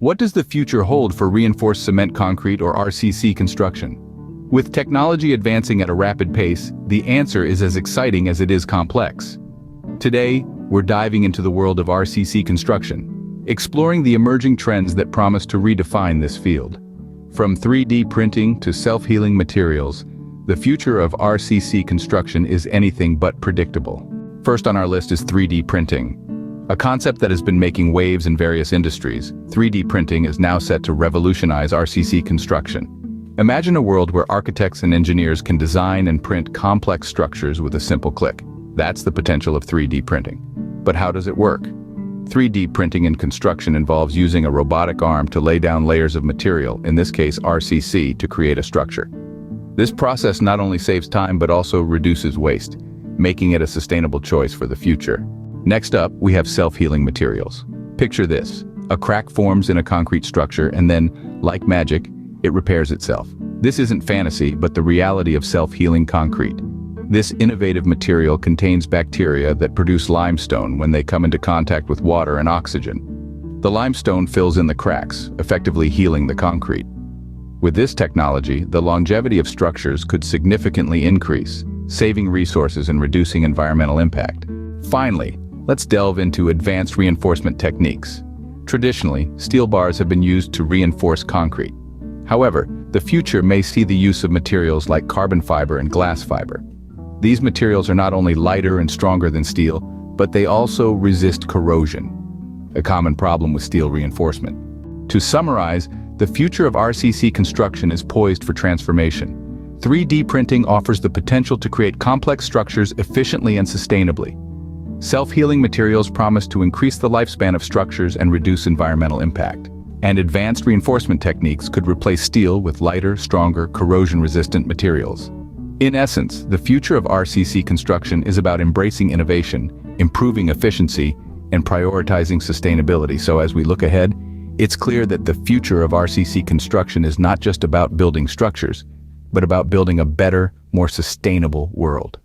What does the future hold for reinforced cement concrete or RCC construction? With technology advancing at a rapid pace, the answer is as exciting as it is complex. Today, we're diving into the world of RCC construction, exploring the emerging trends that promise to redefine this field. From 3D printing to self-healing materials, the future of RCC construction is anything but predictable. First on our list is 3D printing. A concept that has been making waves in various industries, 3D printing is now set to revolutionize RCC construction. Imagine a world where architects and engineers can design and print complex structures with a simple click. That's the potential of 3D printing. But how does it work? 3D printing in construction involves using a robotic arm to lay down layers of material, in this case RCC, to create a structure. This process not only saves time but also reduces waste, making it a sustainable choice for the future. Next up, we have self-healing materials. Picture this: a crack forms in a concrete structure and then, like magic, it repairs itself. This isn't fantasy, but the reality of self-healing concrete. This innovative material contains bacteria that produce limestone when they come into contact with water and oxygen. The limestone fills in the cracks, effectively healing the concrete. With this technology, the longevity of structures could significantly increase, saving resources and reducing environmental impact. Finally, let's delve into advanced reinforcement techniques. Traditionally, steel bars have been used to reinforce concrete. However, the future may see the use of materials like carbon fiber and glass fiber. These materials are not only lighter and stronger than steel, but they also resist corrosion, a common problem with steel reinforcement. To summarize, the future of RCC construction is poised for transformation. 3D printing offers the potential to create complex structures efficiently and sustainably. Self-healing materials promise to increase the lifespan of structures and reduce environmental impact. And advanced reinforcement techniques could replace steel with lighter, stronger, corrosion-resistant materials. In essence, the future of RCC construction is about embracing innovation, improving efficiency, and prioritizing sustainability. So as we look ahead, it's clear that the future of RCC construction is not just about building structures, but about building a better, more sustainable world.